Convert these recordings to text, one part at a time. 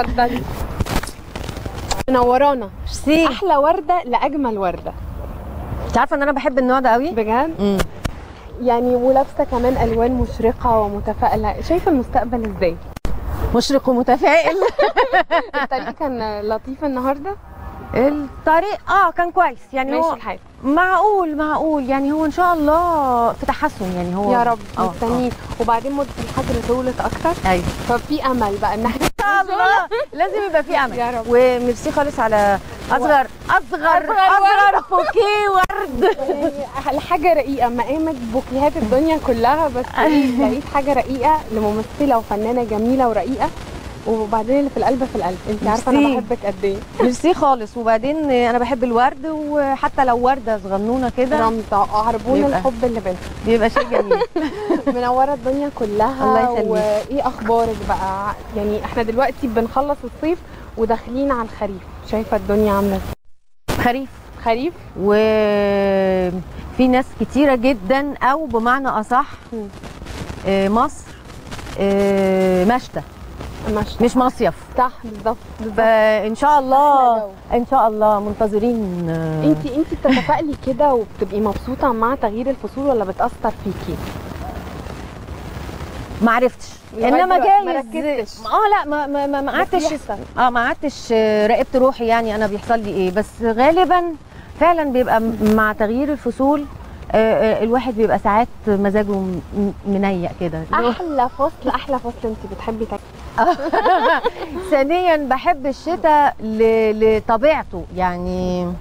اتفضلي. منورانا. ميرسي. احلى ورده لاجمل ورده. انت عارفه ان انا بحب النوع ده قوي بجد؟ يعني ولابسه كمان الوان مشرقه ومتفائله، شايفه المستقبل ازاي؟ مشرق ومتفائل. الطريق كان لطيف النهارده؟ الطريق كان كويس يعني، ماشي هو الحال. معقول يعني، هو ان شاء الله في تحسن يعني، هو يا رب مستنيين. وبعدين مده الحجر طولت اكتر. ايوه، ففي امل بقى ان احنا ان شاء الله لازم يبقى في امل يا رب. وميرسي خالص على اصغر بوكيه ورد. يعني حاجه رقيقه، ما قامت بوكيهات الدنيا كلها، بس لقيت حاجه رقيقه لممثله وفنانه جميله ورقيقه، وبعدين اللي في القلب في القلب. انت عارفه انا بحبك قد ايه. ميرسي خالص. وبعدين انا بحب الورد، وحتى لو ورده صغنونه كده رمزه عربون الحب اللي بينهم، بيبقى شيء جميل. منوره الدنيا كلها. الله يخليك. وايه اخبارك بقى؟ يعني احنا دلوقتي بنخلص الصيف وداخلين على الخريف، شايفه الدنيا عامله ازاي؟ خريف. وفي ناس كتيره جدا، او بمعنى اصح مصر مشتى مش مصيف. صح، بالظبط. فان شاء الله منتظرين. انت بتتفائلي كده وبتبقي مبسوطه مع تغيير الفصول ولا بتاثر فيكي؟ ما عرفتش، انما جايز ما ركزتش. لا ما قعدتش ما قعدتش راقبت روحي يعني انا بيحصل لي ايه، بس غالبا فعلا بيبقى مع تغيير الفصول الواحد بيبقى ساعات مزاجه منيق كده. احلى فصل انت بتحبي ثانيا بحب الشتاء لطبيعته يعني.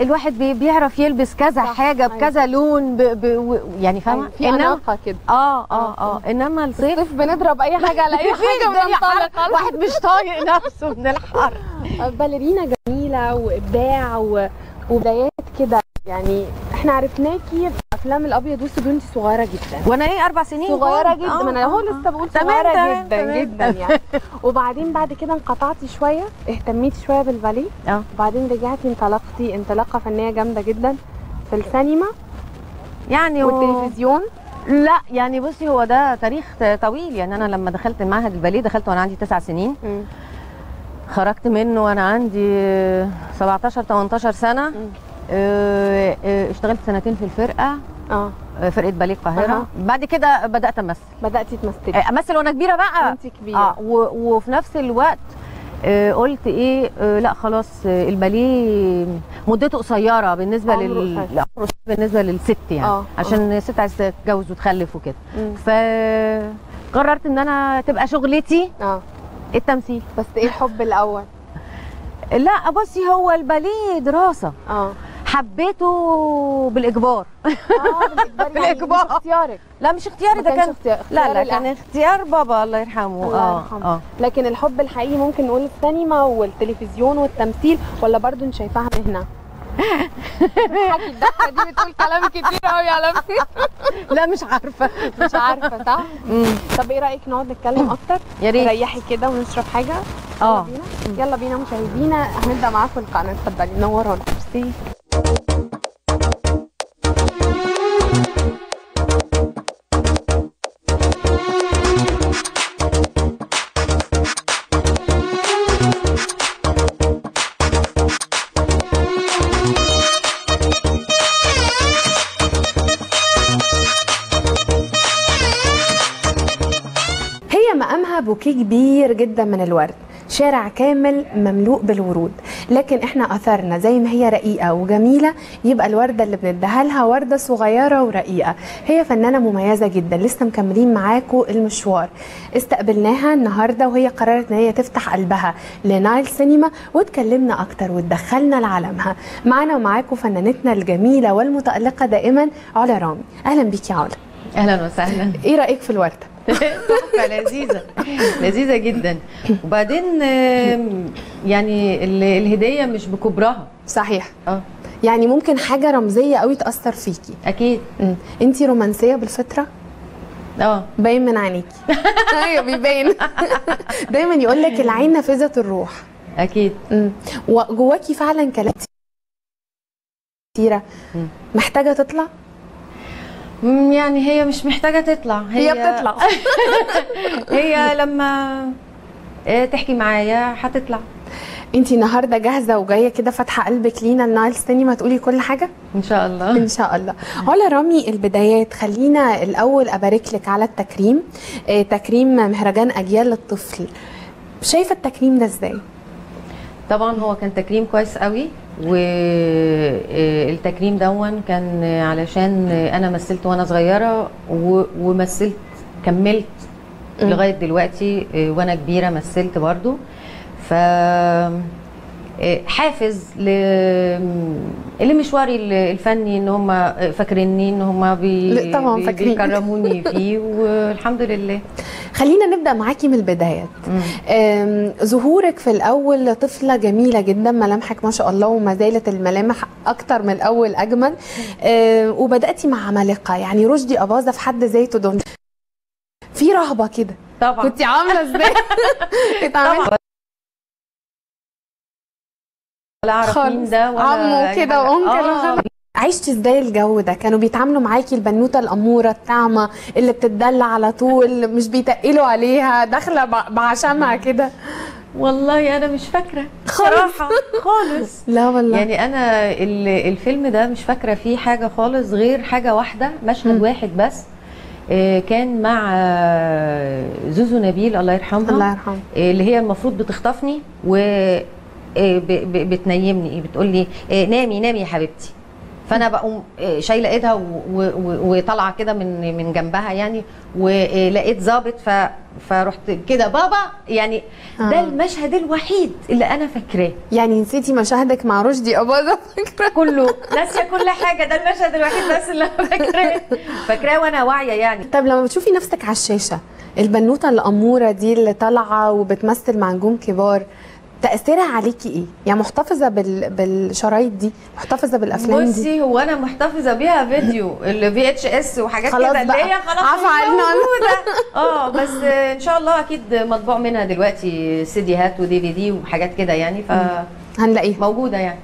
الواحد بيعرف يلبس كذا حاجه بكذا لون يعني فاهمه، في اناقه كده. انما الصيف بنضرب اي حاجه على اي حاجه بننطلق. واحد مش طايق نفسه من الحر. باليرينا جميله وابداع وبدايات كده يعني. احنا عرفناكي في افلام الابيض والاسود وانت صغيره جدا. وانا 4 سنين صغيره جدا. ما انا اهو لسه بقول صغيره جدا جدا يعني. وبعدين بعد كده انقطعتي شويه، اهتميتي شويه بالباليه، وبعدين رجعتي انطلقتي انطلاقه فنيه جامده جدا في السينما يعني والتلفزيون. لا يعني بصي، هو ده تاريخ طويل يعني. انا لما دخلت معهد الباليه دخلت وانا عندي 9 سنين. خرجت منه وانا عندي 17 18 سنه. اشتغلت سنتين في الفرقه، فرقه باليه القاهره. بعد كده بدات بداتي تمثلي. امثل وانا كبيره بقى. انت كبيره. وفي نفس الوقت قلت ايه، لا خلاص الباليه مدته قصيره بالنسبه بالنسبه للست يعني. عشان الست عايزه تتجوز وتخلف وكده. فقررت ان انا تبقى شغلتي التمثيل. بس ايه الحب الاول؟ لا بصي، هو الباليه دراسه. حبيته بالاجبار. بالاجبار. مش اختيارك؟ لا مش اختياري، ده كان لا كان اختيار بابا الله يرحمه. الله يرحمه. لكن الحب الحقيقي ممكن نقول السينما والتلفزيون والتمثيل، ولا برضو انت شايفاها مهنه؟ حكي الدكه دي بتقول كلام كتير قوي على فكره. لا مش عارفه صح. طب ايه رايك نقعد نتكلم اكتر؟ يا ريت. ريحي كده ونشرب حاجه. يلا بينا مشاهدينا، هنبدا معاكم القناه. اتفضلي نورونا. ميرسي. مقامها بوكيه كبير جدا من الورد، شارع كامل مملوء بالورود، لكن احنا اثرنا زي ما هي رقيقه وجميله يبقى الورده اللي بنديها لها ورده صغيره ورقيقه. هي فنانه مميزه جدا، لسه مكملين معاكم المشوار. استقبلناها النهارده وهي قررت ان هي تفتح قلبها لنايل سينما، واتكلمنا اكتر وتدخلنا لعالمها. معانا ومعاكم فنانتنا الجميله والمتالقه دائما علا رامي. اهلا بيكي يا علا. اهلا وسهلا. ايه رايك في الورده؟ تحفه، لذيذه جدا. وبعدين يعني الهديه مش بكبرها. صحيح. يعني ممكن حاجه رمزيه قوي تاثر فيكي. اكيد. انتي رومانسيه بالفطره. باين من عينيكي. ايوه بيبين. دايما يقول لك العين نافذه الروح. اكيد. وجواكي فعلا كلام كتيره محتاجه تطلع. يعني هي مش محتاجه تطلع، هي بتطلع. هي لما تحكي معايا هتطلع. انتي النهارده جاهزه وجايه كده فاتحه قلبك لينا النايل سينما تقولي كل حاجه ان شاء الله. ان شاء الله. علا رامي، البدايات خلينا الاول ابارك لك على التكريم، تكريم مهرجان اجيال للطفل. شايفه التكريم ده ازاي؟ طبعا هو كان تكريم كويس قوي، والتكريم دون كان علشان انا مثلت وانا صغيره ومثلت كملت لغايه دلوقتي وانا كبيره مثلت برضو. ف حافز لمشواري الفني، ان هم فاكريني، ان هم بيكرموني فيه والحمد لله. خلينا نبدا معاكي من البدايات. ظهورك في الاول طفله جميله جدا، ملامحك ما شاء الله وما زالت الملامح اكتر من الاول اجمل. وبداتي مع عمالقه، يعني رشدي اباظه في حد ذاته دون في رهبه كده. طبعا كنت عامله ازاي؟ طبعا ولا اعرف مين ده ولا عمو كده وانكل. عشتي ازاي الجو ده؟ كانوا بيتعاملوا معاكي البنوته الاموره الطعمه اللي بتدلع على طول، مش بيتقلوا عليها، داخله بعشمها كده؟ والله انا مش فاكره صراحه خالص. لا والله يعني انا الفيلم ده مش فاكره فيه حاجه خالص غير حاجه واحده، مشهد واحد بس. كان مع زوزو نبيل الله يرحمها، الله يرحمها، اللي هي المفروض بتخطفني و بتنيمني، بتقول لي نامي نامي يا حبيبتي. فانا بقوم شايله ايدها وطالعه كده من جنبها يعني، ولقيت ظابط فرحت كده بابا يعني. ده المشهد الوحيد اللي انا فاكراه. يعني نسيتي مشاهدك مع رشدي اباظه؟ فاكره كله، ناسيه كل حاجه. ده المشهد الوحيد بس اللي انا فاكراه وانا واعيه يعني. طب لما بتشوفي نفسك على الشاشه، البنوته الاموره دي اللي طالعه وبتمثل مع نجوم كبار، تأثيرها عليكي ايه؟ يعني محتفظة بالشرايط دي، محتفظة بالافلام دي؟ بصي، هو انا محتفظة بيها فيديو VHS وحاجات كده اللي هي خلاص موجودة. بس ان شاء الله اكيد مطبوع منها دلوقتي سيديهات DVD وحاجات كده يعني، هنلاقيها موجودة يعني.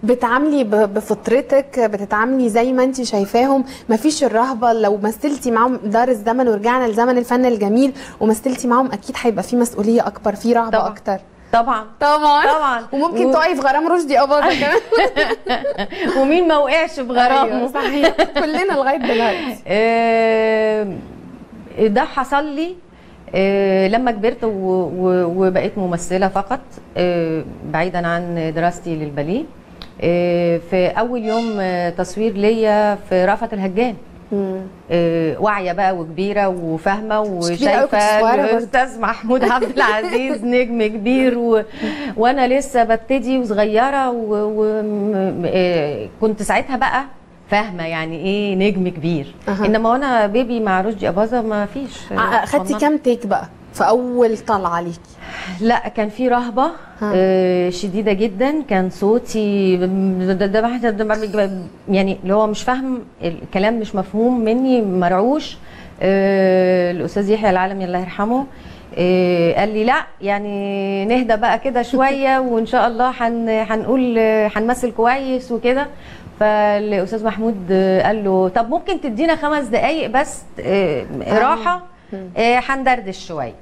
بتعاملي بفطرتك، بتتعاملي زي ما انت شايفاهم، مفيش الرهبه. لو مثلتي معاهم دار الزمن ورجعنا لزمن الفن الجميل ومثلتي معاهم، اكيد هيبقى في مسؤوليه اكبر، في رهبه طبعا. اكتر. طبعا طبعا طبعا. وممكن تقعي في غرام رشدي اباظه كمان. ومين ما وقعش في غرامه؟ أيوة صحيح، كلنا لغايه دلوقتي. ده حصل لي لما كبرت وبقيت ممثله فقط، بعيدا عن دراستي للباليه. في اول يوم تصوير ليا في رأفت الهجان، واعيه بقى وكبيره وفاهمه وشايفه الاستاذ محمود عبد العزيز نجم كبير وانا لسه ببتدي وصغيره وكنت ساعتها بقى فاهمه يعني ايه نجم كبير. انما وانا بيبي مع رشدي اباظه ما فيش. خدتي كام تيك بقى في اول طلعه ليكي؟ لا، كان في رهبه شديده جدا. كان صوتي يعني اللي هو مش فاهم الكلام، مش مفهوم مني، مرعوش. الاستاذ يحيى العالمي الله يرحمه قال لي لا يعني نهدى بقى كده شويه وان شاء الله هنقول هنمثل كويس وكده. فالاستاذ محمود قال له طب ممكن تدينا 5 دقايق بس راحه، هندردش شويه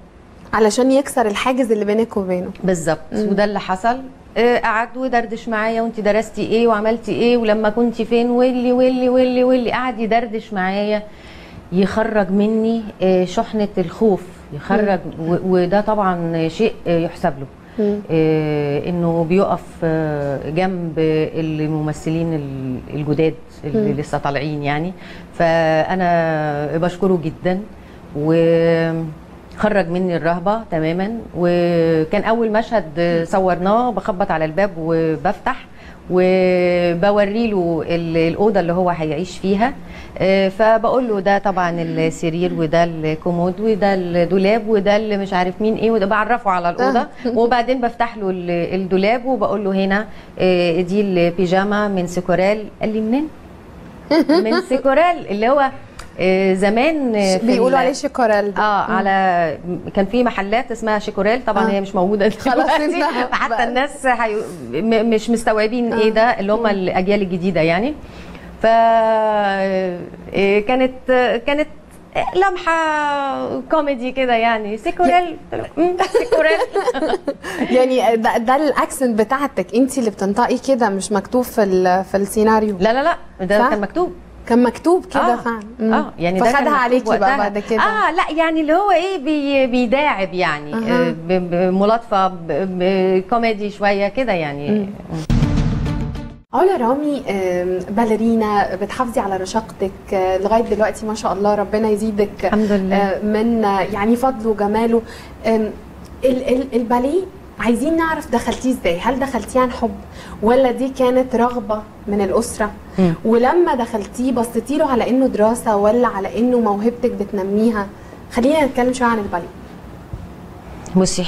علشان يكسر الحاجز اللي بينك وبينه. بالظبط. وده اللي حصل. قعد ودردش معايا، وانت درستي ايه وعملتي ايه ولما كنتي فين، واللي قعد يدردش معايا، يخرج مني شحنه الخوف، يخرج. وده طبعا شيء يحسب له، انه بيقف جنب الممثلين الجداد اللي لسه طالعين يعني. فانا بشكره جدا، وخرج مني الرهبه تماما. وكان اول مشهد صورناه بخبط على الباب وبفتح وبوري له الاوضه اللي هو هيعيش فيها. فبقول له ده طبعا السرير، وده الكومود، وده الدولاب، وده اللي مش عارف مين ايه، وده بعرفه على الاوضه. وبعدين بفتح له الدولاب وبقول له هنا دي البيجامه من سيكورال. قال لي منين؟ من سيكورال، اللي هو زمان بيقولوا عليه شيكوريل. على كان في محلات اسمها شيكوريل، طبعا هي مش موجوده خلاص حتى الناس مش مستوعبين ايه ده، اللي هم الاجيال الجديده يعني. ف كانت لمحه كوميدي كده يعني، سيكوريل سيكوريل. يعني ده الاكسنت بتاعتك انت اللي بتنطقي كده، مش مكتوب في السيناريو؟ لا لا لا، ده كان مكتوب، كان مكتوب كده فعلا. يعني فخدها عليكي بقى بعد كده؟ لا يعني اللي هو ايه بيداعب يعني، بملاطفه كوميدي شويه كده يعني. علا رامي، باليرينا، بتحافظي على رشاقتك لغايه دلوقتي ما شاء الله، ربنا يزيدك الحمد لله من يعني فضله وجماله. الباليه عايزين نعرف دخلتيه ازاي؟ هل دخلتيه عن حب ولا دي كانت رغبه من الاسره؟ ولما دخلتيه بصيتي له على انه دراسه ولا على انه موهبتك بتنميها؟ خلينا نتكلم شويه عن الباليه. بصي،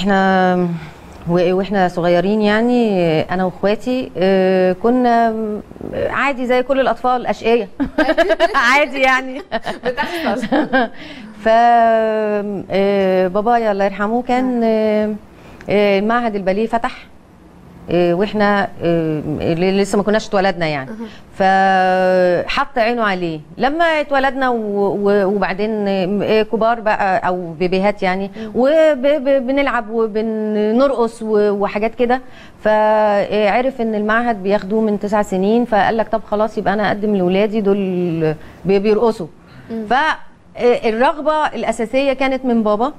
واحنا صغيرين يعني انا واخواتي كنا عادي زي كل الاطفال اشقيه عادي يعني بتحصل. بابايا الله يرحمه كان معهد الباليه فتح، واحنا لسه ما كناش اتولدنا يعني، فحط عينه عليه لما اتولدنا وبعدين كبار بقى او بيبيهات يعني، وبنلعب وبنرقص وحاجات كده، فعرف ان المعهد بياخدوه من 9 سنين، فقال لك طب خلاص يبقى انا اقدم لاولادي دول بيرقصوا. فالرغبه الاساسيه كانت من بابا.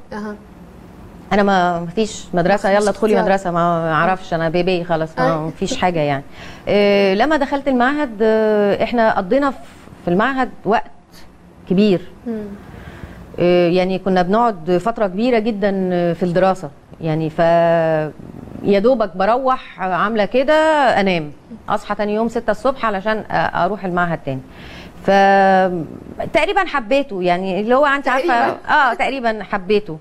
انا ما فيش مدرسه، يلا ادخلي مدرسه، ما اعرفش، انا بيبي خلاص، ما فيش حاجه يعني. لما دخلت المعهد احنا قضينا في المعهد وقت كبير، يعني كنا بنقعد فتره كبيره جدا في الدراسه يعني، ف يا دوبك بروح عامله كده انام، اصحى تاني يوم 6 الصبح علشان اروح المعهد تاني. فتقريبا حبيته يعني، اللي هو انت عارفه تقريبا حبيته.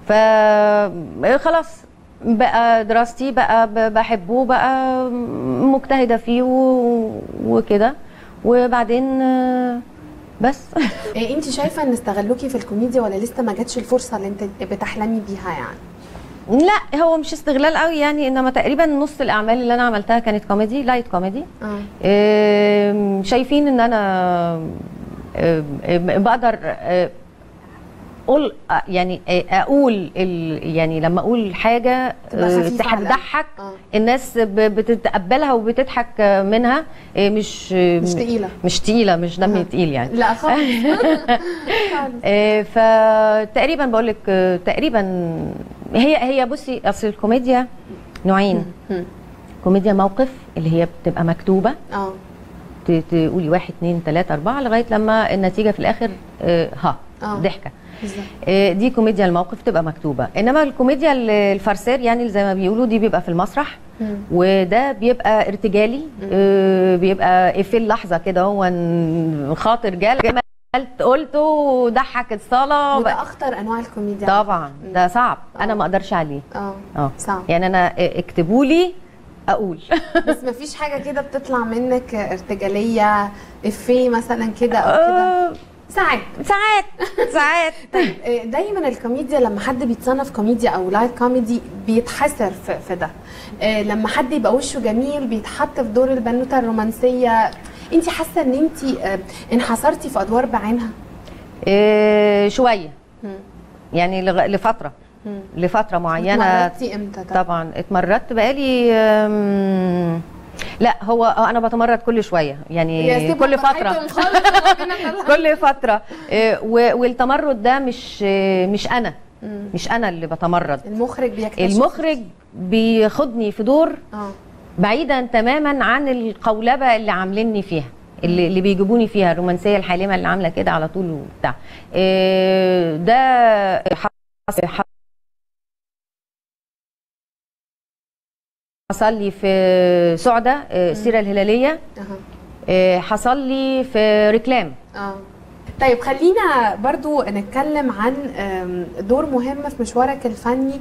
فخلاص بقى دراستي بقى بحبه، بقى مجتهده فيه وكده، وبعدين بس. انت شايفه ان استغلوكي في الكوميديا ولا لسه ما جاتش الفرصه اللي انت بتحلمي بيها يعني؟ لا، هو مش استغلال قوي يعني، انما تقريبا نص الاعمال اللي انا عملتها كانت كوميدي، لايت كوميدي. شايفين ان انا بقدر اقول يعني لما اقول حاجه تضحك الناس بتتقبلها وبتضحك منها، مش تقيله، مش دمي تقيل يعني، لا خالص. فتقريبا بقول لك تقريبا هي بصي، اصل الكوميديا نوعين. كوميديا موقف اللي هي بتبقى مكتوبه، تقولي 1 2 3 4 لغايه لما النتيجه في الاخر ضحكه. دي كوميديا الموقف تبقى مكتوبه، انما الكوميديا الفرسير يعني زي ما بيقولوا دي بيبقى في المسرح، وده بيبقى ارتجالي، بيبقى في اللحظه كده، هو خاطر جال قلته وضحك الصاله، وده اخطر انواع الكوميديا طبعا. ده صعب، انا ما اقدرش عليه. صعب يعني، انا اكتبوا لي اقول بس ما فيش حاجه كده بتطلع منك ارتجاليه، افيه مثلا كده او كده؟ ساعات. طيب، دايما الكوميديا لما حد بيتصنف كوميديا او لايت كوميدي بيتحسر في ده، لما حد يبقى وشه جميل بيتحط في دور البنوته الرومانسيه. انت حاسه ان انت انحصرتي في ادوار بعينها؟ شويه يعني، لفتره معينه. اتمردتي امتى؟ طبعا اتمردت بقالي لا، هو انا بتمرد كل شويه يعني، كل فتره كل فتره. والتمرد ده مش انا اللي بتمرد، المخرج بياخدني في دور بعيدا تماما عن القولبه اللي عامليني فيها، اللي بيجيبوني فيها، الرومانسيه الحالمه اللي عامله كده على طول وبتاع. ده حصل لي في سعدة السيرة الهلالية، حصل لي في ركلام، طيب خلينا برضو نتكلم عن دور مهم في مشوارك الفني،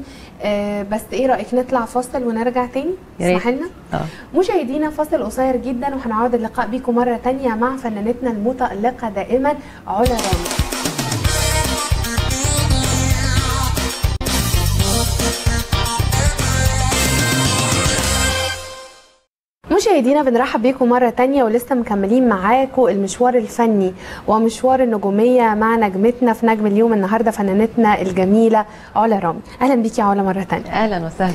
بس ايه رأيك نطلع فاصل ونرجع تاني؟ اسمح لنا؟ مشاهدينا فاصل قصير جدا وهنعود اللقاء بيكم مرة تانية مع فنانتنا المتألقة دائما علا رامي. مشاهدينا بنرحب بيكم مرة تانية ولسه مكملين معاكم المشوار الفني ومشوار النجومية مع نجمتنا في نجم اليوم النهاردة فنانتنا الجميلة علا رامي. أهلا بيكي يا علا مرة تانية. أهلا وسهلا.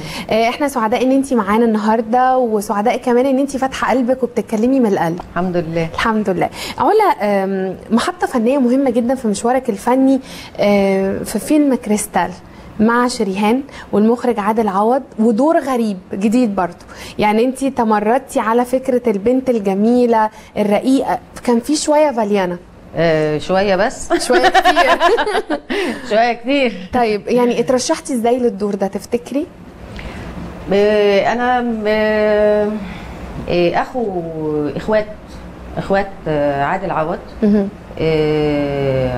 احنا سعداء ان انتي معانا النهاردة وسعداء كمان ان انتي فاتحة قلبك وبتتكلمي من القلب. الحمد لله. الحمد لله. علا محطة فنية مهمة جدا في مشوارك الفني في فيلم كريستال مع شريهان والمخرج عادل عوض، ودور غريب جديد برضو. يعني انتي تمردتي على فكرة البنت الجميلة الرقيقة، كان في شوية فاليانا. شوية بس شوية كتير. شوية كتير. طيب يعني اترشحتي ازاي للدور ده تفتكري؟ انا اخوات عادل عوض،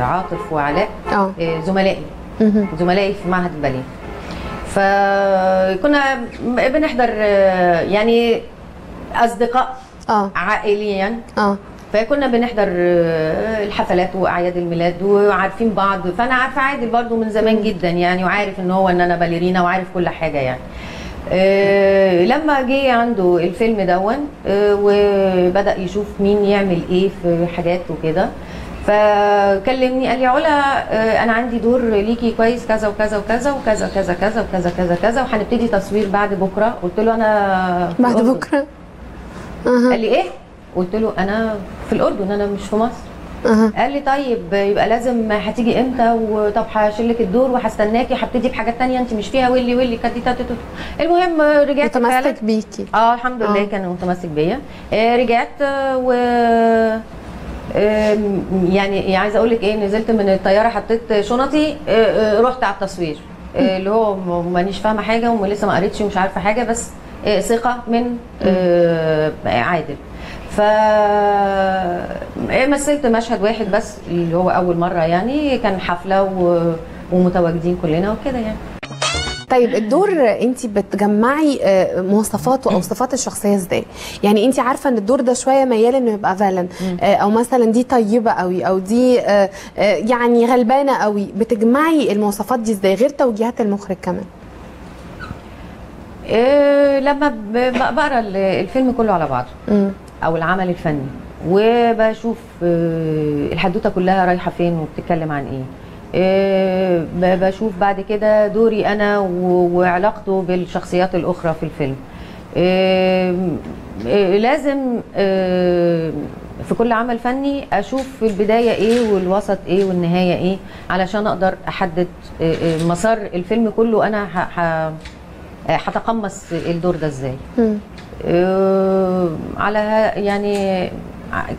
عاطف وعلاء، زملائي في معهد الباليه. فكنا بنحضر يعني اصدقاء عائليا، فكنا بنحضر الحفلات واعياد الميلاد وعارفين بعض. فانا عارفه عادل برضو من زمان جدا يعني، وعارف ان هو ان انا باليرينا وعارف كل حاجه يعني. لما جه عنده الفيلم دون وبدا يشوف مين يعمل ايه في حاجات وكده، فكلمني قال لي علا انا عندي دور ليكي كويس كذا وكذا وكذا وكذا كذا كذا وكذا كذا كذا وهنبتدي تصوير بعد بكره. قلت له انا بعد بكره. قال لي ايه؟ قلت له انا في الاردن، انا مش في مصر. قال لي طيب يبقى لازم هتيجي امتى؟ وطب هشيلك الدور وهستناكي، هبتدي بحاجات ثانيه انت مش فيها واللي المهم رجعت متمسك بيكي. الحمد لله كان متمسك بيا. رجعت و يعني عايزه اقول لك ايه، نزلت من الطياره حطيت شنطي، رحت على التصوير اللي هو مانيش فاهمه حاجه ولسه ما قريتش ومش عارفه حاجه، بس ثقه من عادل. ف مثلت مشهد واحد بس اللي هو اول مره يعني، كان حفله ومتواجدين كلنا وكده يعني. طيب الدور انت بتجمعي مواصفات واوصافات الشخصيه ازاي؟ يعني انت عارفه ان الدور ده شويه ميال انه يبقى فالن، او مثلا دي طيبه قوي او دي يعني غلبانه قوي، بتجمعي المواصفات دي ازاي غير توجيهات المخرج كمان؟ لما بقرا الفيلم كله على بعضه او العمل الفني وبشوف الحدوته كلها رايحه فين وبتتكلم عن ايه، بشوف بعد كده دوري انا وعلاقته بالشخصيات الاخرى في الفيلم. لازم في كل عمل فني اشوف في البدايه ايه والوسط ايه والنهايه ايه علشان اقدر احدد مسار الفيلم كله. انا هتقمص الدور ده ازاي. على يعني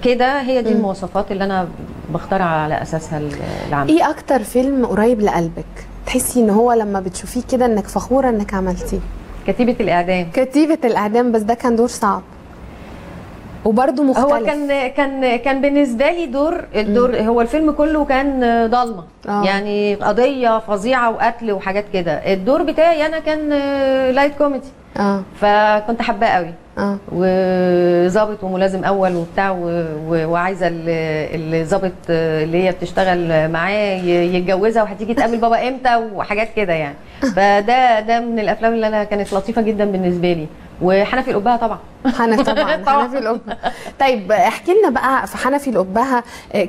كده هي دي المواصفات اللي انا بختارها على اساسها العمل. ايه اكتر فيلم قريب لقلبك تحسي ان هو لما بتشوفيه كده انك فخوره انك عملتيه؟ كتيبة الاعدام. كتيبة الاعدام، بس ده كان دور صعب وبرده مختلف. هو كان بالنسبه لي الدور هو الفيلم كله كان ضلمه، يعني قضيه فظيعه وقتل وحاجات كده. الدور بتاعي انا كان لايت كوميدي، فكنت حباه قوي. وظابط وملازم اول وبتاع وعايزه الظابط اللي هي بتشتغل معاه يتجوزها وهتيجي تقابل بابا امتى وحاجات كده يعني. فده من الافلام اللي انا كانت لطيفه جدا بالنسبه لي. وحنفي الأبهة طبعا. حنفي الأبهة. طيب احكي لنا بقى في حنفي الأبهة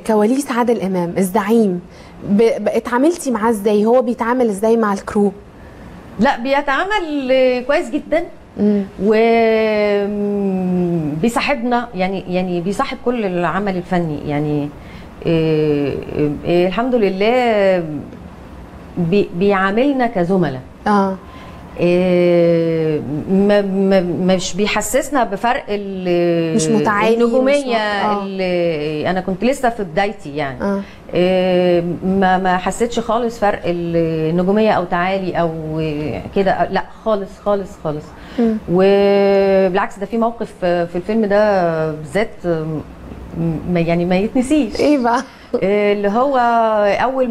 كواليس عادل إمام الزعيم، اتعاملتي معاه ازاي؟ هو بيتعامل ازاي مع الكرو؟ لا بيتعامل كويس جدا وبيصاحبنا يعني بيصاحب كل العمل الفني يعني. الحمد لله بيعاملنا كزملاء. مش بيحسسنا بفرق مش متعالي النجوميه. اللي انا كنت لسه في بدايتي يعني. ما حسيتش خالص فرق النجوميه او تعالي او كده، لا خالص خالص خالص. وبالعكس ده في موقف في الفيلم ده بالذات يعني ما يتنسيش. ايه بقى؟ اللي هو اول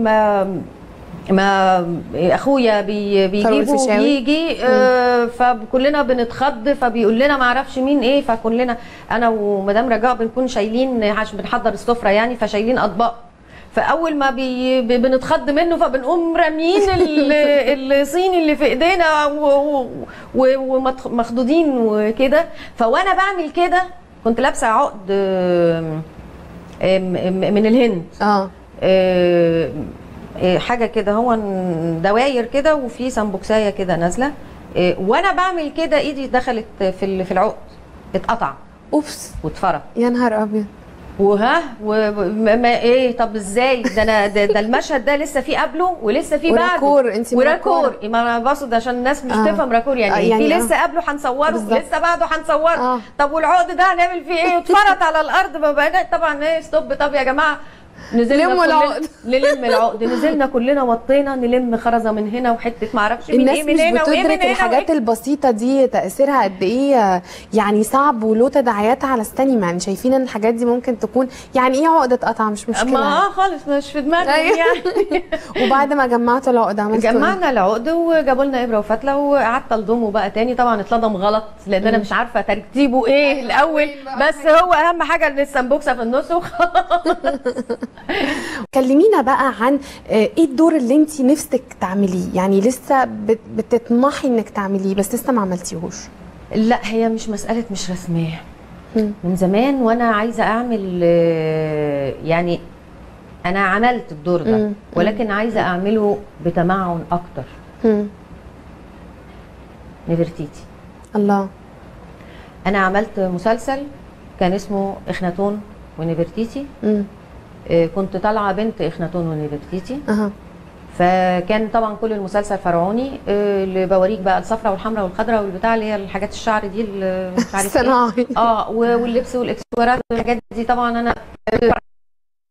ما اخويا بيجيبه بيجي فكلنا بنتخض، فبيقول لنا ما اعرفش مين ايه، فكلنا انا ومدام رجاء بنكون شايلين عشان بنحضر السفره يعني، فشايلين اطباق، فاول ما بنتخض منه فبنقوم راميين الصيني اللي في ايدينا ومخضوضين وكده. فوانا بعمل كده كنت لابسه عقد من الهند، حاجه كده هو دواير كده وفي سمبوكسايه كده نازله، وانا بعمل كده ايدي دخلت في العقد، اتقطع اوبس واتفرط. يا نهار ابيض. ما ايه طب ازاي ده انا ده المشهد ده لسه في قبله ولسه في بعده وراكور. انت وراكور، ما انا بقصد عشان الناس مش تفهم راكور يعني, يعني في لسه قبله هنصوره لسه بعده هنصوره. طب والعقد ده هنعمل فيه ايه؟ اتفرط على الارض. ما بقى طبعا ايه ستوب. طب يا جماعه نزلنا العقد، نلم العقد، نزلنا كلنا وطينا نلم خرزه من هنا وحته ما اعرفش من ايه من هنا وايه من هنا. الحاجات البسيطه دي تاثيرها قد ايه يعني صعب وله تداعيات على السينما. يعني شايفين ان الحاجات دي ممكن تكون يعني ايه عقده قطع مش مشكله ما خالص مش في دماغي يعني. وبعد ما جمعتوا العقد عملتوا جمعنا العقد وجابوا لنا ابره وفتله وقعدت الضمه بقى تاني. طبعا اتلضم غلط لان انا مش عارفه ترتيبه ايه الاول، بس هو اهم حاجه ان السمبوكسه في النص وخلاص. كلمينا بقى عن ايه الدور اللي انت نفسك تعمليه، يعني لسه بتطمحي انك تعمليه بس لسه ما عملتيهوش. لا هي مش مساله مش رسميه، من زمان وانا عايزه اعمل يعني انا عملت الدور ده ولكن عايزه اعمله بتمعن اكتر. نفرتيتي. الله. انا عملت مسلسل كان اسمه اخناتون ونفرتيتي. كنت طالعه بنت اخناتون ونفرتيتي. فكان طبعا كل المسلسل فرعوني، اللي بوريك بقى الصفراء والحمراء والخضراء والبتاع اللي هي الحاجات الشعر دي اللي مش عارف صناعي. واللبس والاكسسوارات والحاجات دي. طبعا انا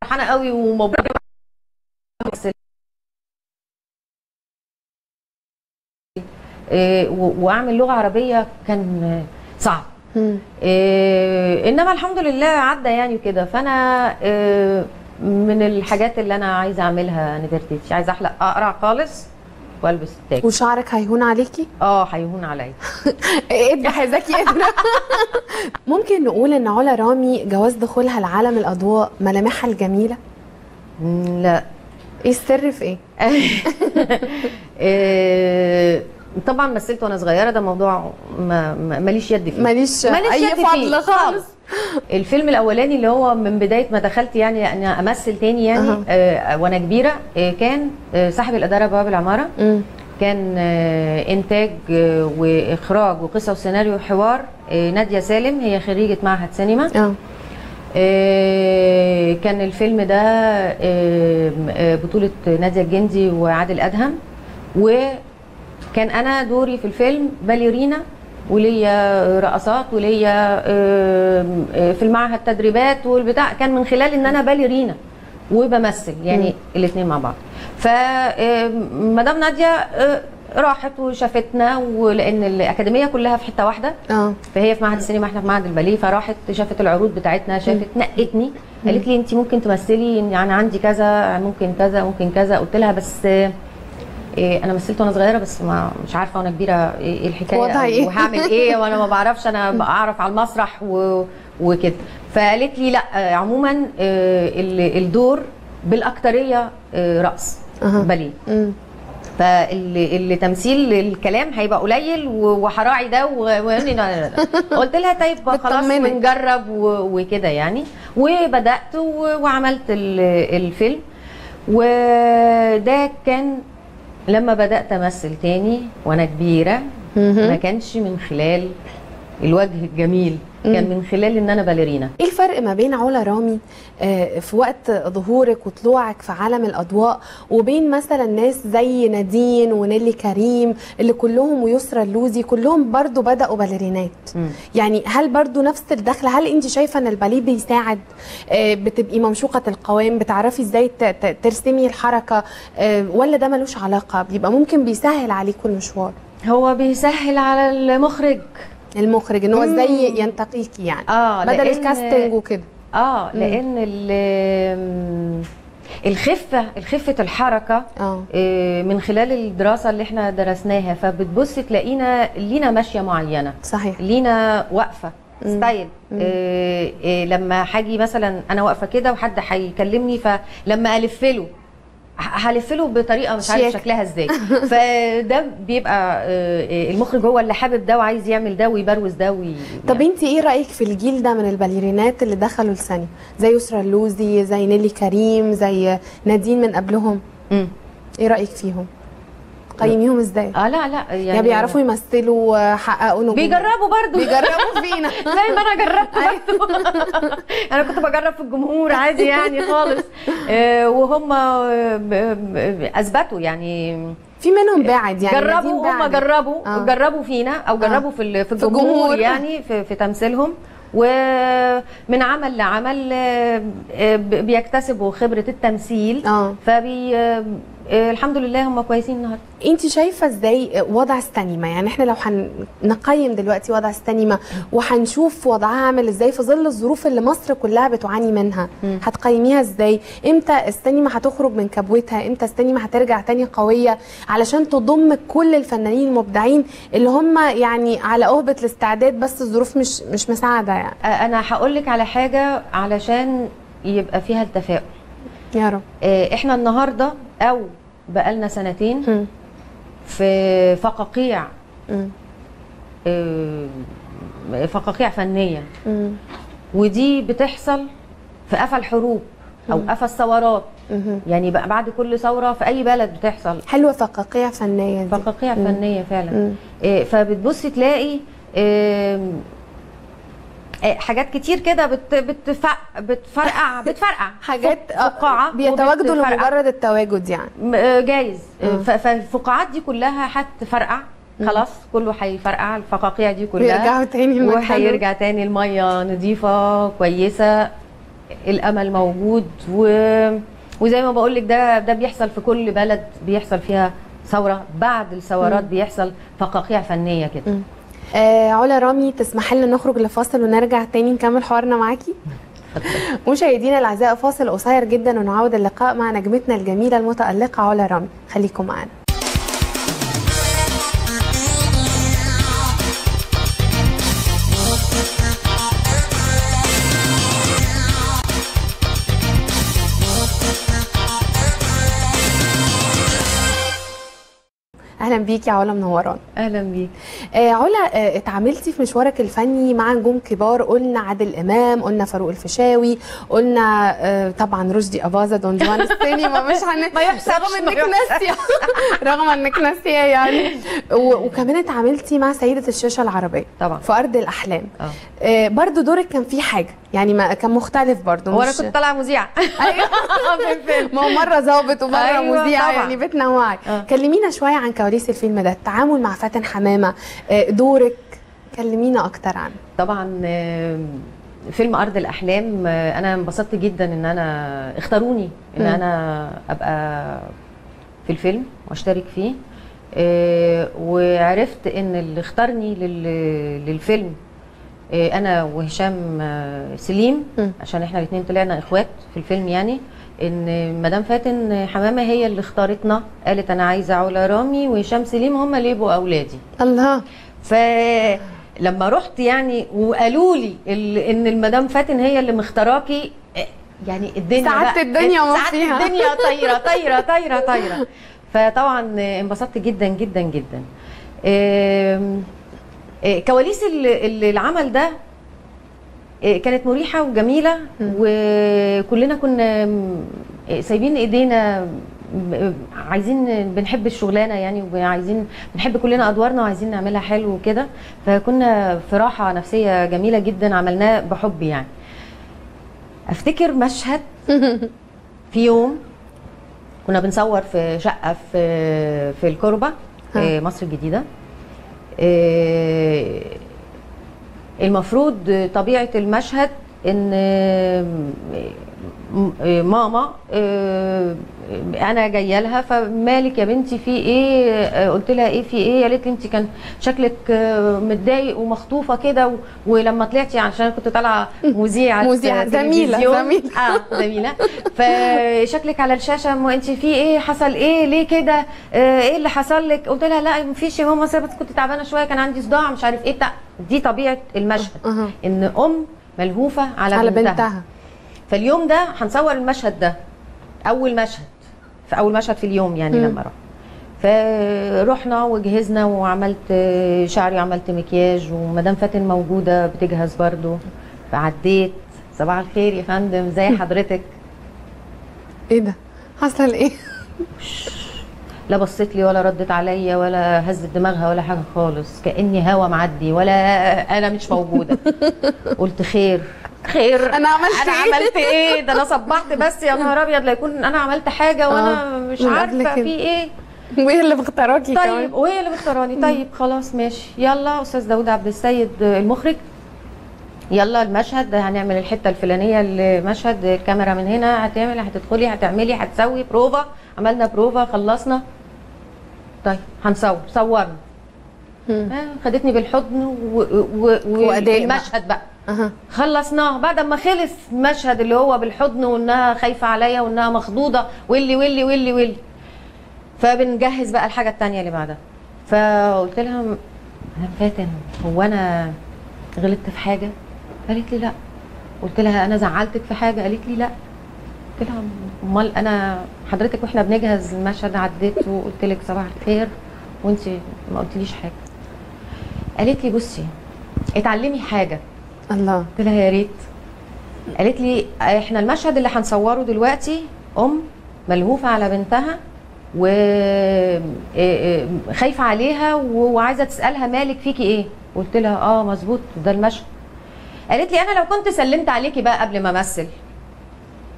فرحانه قوي ومبسوطه، واعمل لغه عربيه كان صعب. انما الحمد لله عدى يعني كده. فانا من الحاجات اللي انا عايزه اعملها نفرتيتي، عايزه احلق اقرع خالص والبس تاج. وشعرك هيهون عليكي؟ هيهون عليا. اذبح يا زكي اذبح. ممكن نقول ان علا رامي جواز دخولها لعالم الاضواء ملامحها الجميله؟ لا. ايه السر في ايه؟ طبعا مثلت وانا صغيره، ده موضوع ماليش يد فيه، ماليش اي فضل خالص. الفيلم الاولاني اللي هو من بدايه ما دخلت يعني اني امثل تاني يعني وانا كبيره، كان صاحب الاداره بواب العماره. كان انتاج واخراج وقصه وسيناريو وحوار ناديه سالم، هي خريجه معهد سينما. كان الفيلم ده بطوله ناديه الجندي وعادل ادهم، وكان انا دوري في الفيلم باليرينا وليا رقصات وليا في المعهد تدريبات والبتاع. كان من خلال ان انا باليرينا وبمثل يعني الاثنين مع بعض. فمدام ناديه راحت وشافتنا، ولان الاكاديميه كلها في حته واحده فهي في معهد السينما احنا في معهد الباليه، فراحت شافت العروض بتاعتنا، شافت نقتني، قالت لي انت ممكن تمثلي يعني عندي كذا ممكن كذا ممكن كذا. قلت لها بس انا مثلت وانا صغيره بس مش عارفه وانا كبيره ايه الحكايه وهعمل ايه وانا ما بعرفش، انا بعرف على المسرح وكده. فقالت لي لا عموما الدور بالاكتريه رقص باليه، فاللي تمثيل الكلام هيبقى قليل وهراعي ده قلت لها طيب خلاص بنجرب وكده يعني. وبدات وعملت الفيلم، وده كان لما بدات امثل تاني وانا كبيره. ما كانش من خلال الوجه الجميل، كان من خلال ان انا باليرينا. ايه الفرق ما بين علا رامي في وقت ظهورك وطلوعك في عالم الاضواء وبين مثلا ناس زي نادين ونيلي كريم اللي كلهم ويسرى اللوزي كلهم برضو بداوا باليرينات؟ يعني هل برضو نفس الدخله؟ هل انت شايفه ان الباليه بيساعد؟ بتبقي ممشوقه القوام، بتعرفي ازاي ترسمي الحركه، ولا ده ملوش علاقه؟ بيبقى ممكن بيسهل عليكم المشوار؟ هو بيسهل على المخرج ان هو ازاي ينتقيكي يعني بدل الكاستنج وكده. لان الخفه الحركه من خلال الدراسه اللي احنا درسناها، فبتبص تلاقينا لينا ماشيه معينه، صحيح، لينا وقفه ستايل. لما هاجي مثلا انا واقفه كده وحد هيكلمني، فلما الف له هلف له بطريقه مش عارف شكلها ازاي. فده بيبقى المخرج هو اللي حابب ده وعايز يعمل ده ويبروز ده طب انت ايه رايك في الجيل ده من الباليرينات اللي دخلوا السينما، زي يسرا اللوزي، زي نيلي كريم، زي نادين من قبلهم؟ ايه رايك فيهم؟ قيميهم ازاي؟ لا يعني بيعرفوا يمثلوا، حققوا نجوم، بيجربوا برضو بيجربوا فينا زي ما انا جربت برضو. انا كنت بجرب في الجمهور عادي يعني خالص، وهم اثبتوا يعني. في منهم باعد يعني، جربوا، هم جربوا فينا او جربوا في الجمهور يعني في تمثيلهم، ومن عمل لعمل بيكتسبوا خبرة التمثيل. الحمد لله هم كويسين النهارده. انت شايفه ازاي وضع السينما؟ يعني احنا لو هنقيم دلوقتي وضع السينما وهنشوف وضعها عامل ازاي في ظل الظروف اللي مصر كلها بتعاني منها، هتقيميها ازاي؟ امتى السينما هتخرج من كبوتها؟ امتى السينما هترجع تاني قويه علشان تضم كل الفنانين المبدعين اللي هم يعني على أهبة الاستعداد، بس الظروف مش مساعده يعني؟ انا هقول لك على حاجه علشان يبقى فيها التفاؤل يا رب. احنا النهارده او بقالنا سنتين في فقاقيع، فقاقيع فنيه، ودي بتحصل في قفا الحروب او قفا الثورات. يعني بقى بعد كل ثوره في اي بلد بتحصل. حلوه فقاقيع فنيه دي. فقاقيع فنيه فعلا. فبتبصي تلاقي حاجات كتير كده بتفرقع حاجات فقاعه بيتواجدوا لمجرد التواجد يعني، جايز. فالفقاعات دي كلها هتفرقع خلاص، كله هيفرقع الفقاقيع دي كلها، ويرجعوا تاني وهيرجع تاني الميه نظيفه كويسه. الامل موجود، وزي ما بقول لك ده بيحصل في كل بلد بيحصل فيها ثوره، بعد الثورات بيحصل فقاقيع فنيه كده. علا رامي، تسمحي لنا نخرج لفاصل ونرجع تاني نكمل حوارنا معاكي؟ مشاهدينا الاعزاء، فاصل قصير جدا ونعود اللقاء مع نجمتنا الجميله المتالقه علا رامي، خليكم معانا. اهلا بيكي يا علا، منورانا. اهلا بيك. علا، اتعاملتي في مشوارك الفني مع نجوم كبار، قلنا عادل امام، قلنا فاروق الفيشاوي، قلنا طبعا رشدي اباظه، دون جوان السينما، مش ما يحسبش رغم انك ناسيه رغم انك ناسيه يعني. وكمان اتعاملتي مع سيده الشاشه العربيه طبعا في ارض الاحلام. برضو دورك كان فيه حاجه يعني، ما كان مختلف برضو. وانا كنت طالعه مذيعه. ما هو مره ظابط ومره مذيعه يعني، بتنوعي. كلمينا شويه عن كواليس الفيلم ده، التعامل مع فاتن حمامه، دورك، كلمينا اكتر عنه. طبعا فيلم ارض الاحلام انا انبسطت جدا ان انا اختاروني ان انا ابقى في الفيلم واشترك فيه، وعرفت ان اللي اختارني للفيلم انا وهشام سليم، عشان احنا الاثنين طلعنا اخوات في الفيلم يعني، ان مدام فاتن حمامه هي اللي اختارتنا، قالت انا عايزه علا رامي وهشام سليم هم اللي يبقوا اولادي. الله. فلما رحت يعني وقالوا لي ان المدام فاتن هي اللي مختاراكي، يعني الدنيا سعادة الدنيا وما فيها، سعادة الدنيا طايره طايره طايره طايره. فطبعا انبسطت جدا جدا جدا. كواليس العمل ده كانت مريحه وجميله، وكلنا كنا سايبين ايدينا، عايزين بنحب الشغلانه يعني، وعايزين بنحب كلنا ادوارنا وعايزين نعملها حلو وكده. فكنا في راحه نفسيه جميله جدا عملناه بحب يعني. افتكر مشهد في يوم كنا بنصور في شقه في الكوربه مصر الجديده. المفروض طبيعه المشهد ان ماما انا جايه لها، فمالك يا بنتي في ايه؟ قلت لها ايه في ايه؟ قالت لي انت كان شكلك متضايق ومخطوفه كده، ولما طلعتي عشان كنت طالعه مذيعه زميله زميله فشكلك على الشاشه، ما انت في ايه؟ حصل ايه؟ ليه كده؟ ايه اللي حصل لك؟ قلت لها لا مفيش يا ماما، بس كنت تعبانه شويه، كان عندي صداع مش عارف ايه بتاع. دي طبيعه المشهد، ان ام ملهوفه على بنتها. فاليوم ده هنصور المشهد ده، اول مشهد في اليوم يعني. لما رحت فروحنا وجهزنا وعملت شعري وعملت مكياج، ومدام فاتن موجوده بتجهز برضو، فعديت. صباح الخير يا فندم، ازي حضرتك؟ ايه ده؟ حصل ايه؟ لا بصت لي ولا ردت عليا ولا هزت دماغها ولا حاجه خالص، كاني هوا معدي ولا انا مش موجوده. قلت خير انا عملت ايه؟ ده انا صبحت بس، يا نهار ابيض لا يكون انا عملت حاجه وانا مش عارفه في ايه. وهي اللي مختاراكي طيب كمان. وهي اللي مختاراني. طيب خلاص ماشي، يلا استاذ داوود عبد السيد المخرج، يلا المشهد هنعمل الحته الفلانيه، المشهد الكاميرا من هنا هتعمل، هتدخلي هتعملي هتسوي بروفا. عملنا بروفا خلصنا. طيب هنصور، صورنا. خدتني بالحضن والمشهد بقى خلصناه. بعد ما خلص المشهد اللي هو بالحضن وانها خايفه عليا وانها مخضوضه واللي فبنجهز بقى الحاجه الثانيه اللي بعدها. فقلت لها مدام فاتن، هو انا غلطت في حاجه؟ قالت لي لا. قلت لها انا زعلتك في حاجه؟ قالت لي لا. قلت لها امال انا حضرتك واحنا بنجهز المشهد عديت وقلت لك صباح الخير وانت ما قلتليش حاجه. قالت لي بصي اتعلمي حاجه. الله. قلت لها يا ريت. قالت لي احنا المشهد اللي هنصوره دلوقتي ملهوفه على بنتها وخايفه عليها وعايزه تسالها مالك فيكي ايه. قلت لها مظبوط ده المشهد. قالت لي انا لو كنت سلمت عليكي بقى قبل ما امثل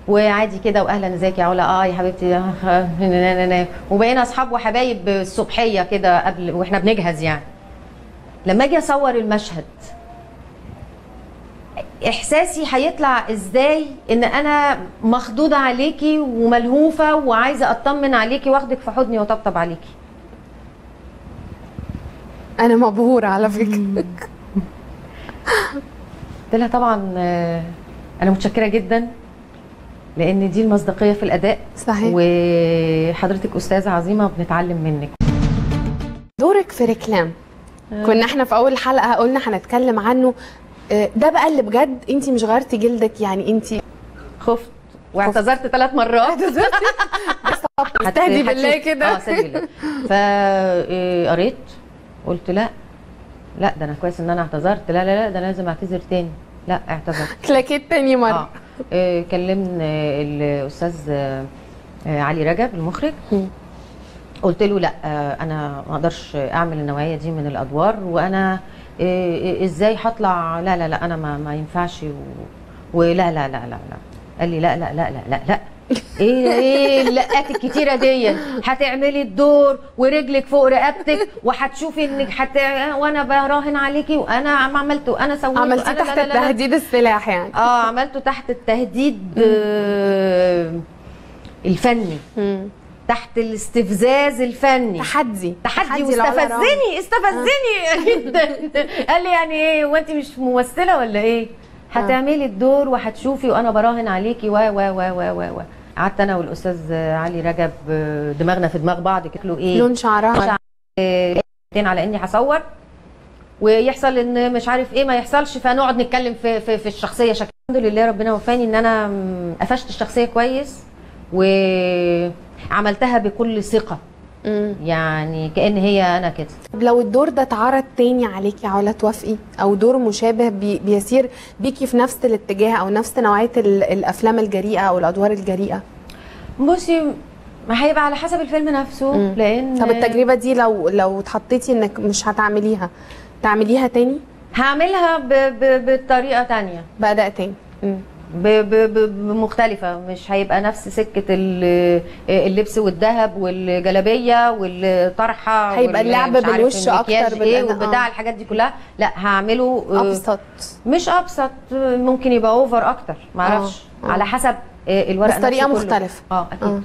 وعادي كده واهلا ازيك يا علا يا حبيبتي وبقينا اصحاب وحبايب الصبحيه كده قبل واحنا بنجهز يعني، لما اجي اصور المشهد احساسي هيطلع ازاي؟ ان انا مخضوضه عليكي وملهوفه وعايزه اطمن عليكي واخدك في حضني واطبطب عليكي. انا مبهوره على فكره. قلت لها طبعا انا متشكره جدا لان دي المصداقيه في الاداء. صحيح. وحضرتك استاذه عظيمه وبنتعلم منك. دورك في ريكلام كنا احنا في اول حلقه قلنا هنتكلم عنه، ده بقى اللي بجد انت مش غيرتي جلدك يعني، انت خفت واعتذرت 3 مرات. استهدي بالله كده. استهدي بالله. فقريت قلت لا ده انا كويس ان انا اعتذرت، لا ده انا لازم اعتذر تاني. لا اعتذرت. كلاكيت تاني مره. كلمنا الاستاذ علي رجب المخرج، قلت له لا انا ما اقدرش اعمل النوعيه دي من الادوار، وانا ازاي هطلع؟ لا انا ما ينفعش ولا لا. قال لي لا ايه اللقات الكتيره دي؟ هتعملي الدور ورجلك فوق رقبتك وهتشوفي انك وانا براهن عليكي وانا عملت وانا سويت. عملتيه تحت التهديد السلاح يعني. عملته تحت التهديد الفني، تحت الاستفزاز الفني، تحدي واستفزني جدا. قال لي يعني ايه وانت مش ممثله ولا ايه؟ هتعملي الدور وهتشوفي وانا براهن عليكي و قعدت انا والاستاذ علي رجب دماغنا في دماغ بعض كده. ايه لون شعرها على اني هصور ويحصل ان مش عارف ايه ما يحصلش، فنقعد نتكلم في الشخصيه. الحمد لله ربنا وفاني ان انا قفشت الشخصيه كويس وعملتها بكل ثقه. يعني كأن هي انا كده. لو الدور ده اتعرض تاني عليكي علا توافقي؟ او دور مشابه بيسير بيكي في نفس الاتجاه او نفس نوعيه الافلام الجريئه او الادوار الجريئه؟ بصي ما هيبقى على حسب الفيلم نفسه. لان طب التجربه دي لو اتحطيتي انك مش هتعمليها تعمليها تاني؟ هعملها بطريقه تانية، بأداء تاني مختلفة. مش هيبقى نفس سكة اللبس والذهب والجلابية والطرحة، هيبقى اللعب بالوش اكتر وبتاع الحاجات دي كلها. لا هعمله ابسط، مش ابسط، ممكن يبقى اوفر اكتر، معرفش على حسب الورق بس طريقة مختلفة. اكيد.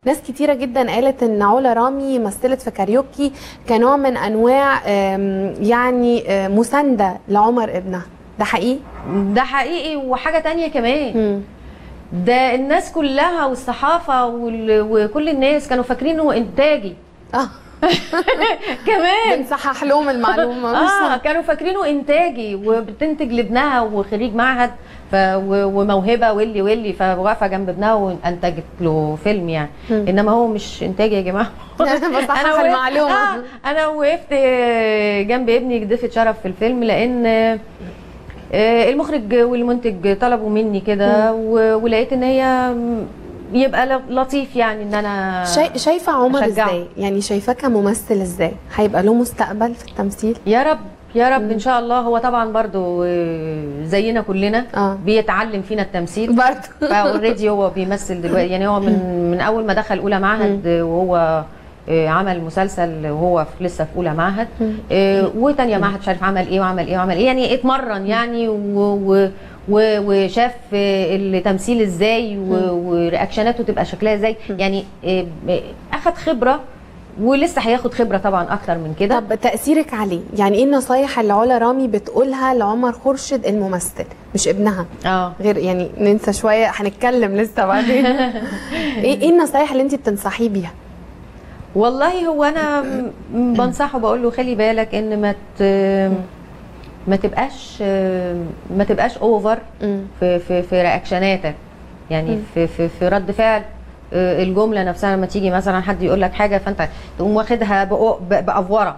ناس كتيرة جدا قالت ان علا رامي مثلت في كاريوكي كنوع من انواع يعني مساندة لعمر ابنها، ده حقيقي؟ ده حقيقي. وحاجه تانية كمان، ده الناس كلها والصحافه وكل الناس كانوا فاكرينه انتاجي. كمان بنصحح لهم المعلومه. كانوا فاكرينه انتاجي وبتنتج لابنها وخريج معهد وموهبه واللي فواقفه جنب ابنها وانتجت له فيلم يعني. انما هو مش انتاجي يا جماعه. بصحح المعلومه. انا وقفت جنب ابني ضيفة شرف في الفيلم، لان المخرج والمنتج طلبوا مني كده، ولقيت ان هي يبقى لطيف يعني ان انا شايفه عمر ازاي؟ يعني شايفاه كممثل ازاي؟ هيبقى له مستقبل في التمثيل؟ يا رب يا رب ان شاء الله. هو طبعا برضو زينا كلنا بيتعلم فينا التمثيل برضو. فاوريدي هو بيمثل دلوقتي يعني. هو من اول ما دخل اولى معهد وهو عمل مسلسل وهو لسه في اولى معهد، وتانية معهد مش عارف عمل ايه وعمل ايه وعمل ايه يعني. اتمرن يعني وشاف التمثيل ازاي ورياكشناته تبقى شكلها ازاي يعني. اخد خبره ولسه هياخد خبره طبعا اكتر من كده. طب تاثيرك عليه يعني ايه النصايح اللي علا رامي بتقولها لعمر خورشيد الممثل مش ابنها؟ غير يعني ننسى شويه، هنتكلم لسه بعدين. ايه النصايح اللي انت بتنصحيه بيها؟ والله هو انا بنصحه بقول له خلي بالك ان ما تبقاش اوفر في رياكشناتك يعني. في رد فعل الجمله نفسها. لما تيجي مثلا حد يقول لك حاجه فانت تقوم واخدها بافوره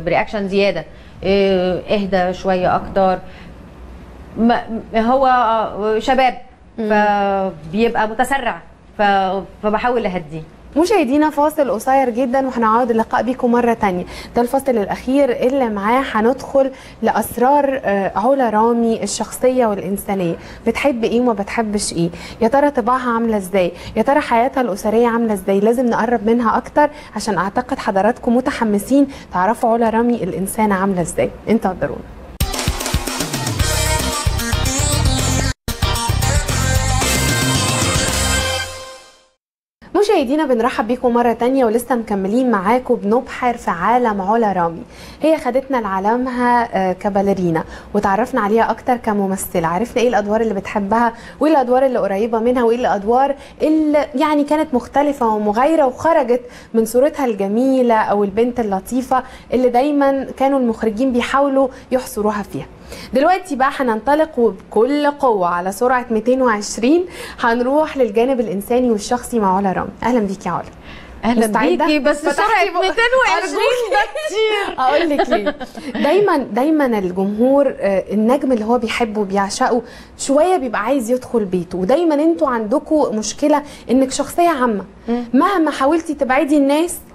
برياكشن زياده. اهدى شويه اكتر. هو شباب فبيبقى متسرع، فبحاول اهديه. مشاهدينا فاصل قصير جدا وهنعود اللقاء بيكم مره تانية. ده الفاصل الاخير اللي معاه هندخل لاسرار علا رامي الشخصيه والانسانيه. بتحب ايه وما بتحبش ايه؟ يا ترى طباعها عامله ازاي؟ يا ترى حياتها الاسريه عامله ازاي؟ لازم نقرب منها اكتر عشان اعتقد حضراتكم متحمسين تعرفوا علا رامي الانسانه عامله ازاي. انتظرونا. مشاهدينا بنرحب بيكم مرة تانية ولسه مكملين معاكم بنبحر في عالم علا رامي. هي خدتنا لعالمها كباليرينا وتعرفنا عليها أكتر كممثلة، عرفنا إيه الأدوار اللي بتحبها وإيه الأدوار اللي قريبة منها وإيه الأدوار اللي يعني كانت مختلفة ومغايرة وخرجت من صورتها الجميلة أو البنت اللطيفة اللي دايما كانوا المخرجين بيحاولوا يحصروها فيها. دلوقتي بقى هننطلق وبكل قوة على سرعة 220 هنروح للجانب الإنساني والشخصي مع علا رامي. أهلا بيكي يا علا. اهلا بيكي. بس سرعه 220 ده كتير. اقول لك ليه. دايما الجمهور النجم اللي هو بيحبه وبيعشقه شويه بيبقى عايز يدخل بيته، ودايما انتوا عندكم مشكله انك شخصيه عامه. مهما حاولتي تبعدي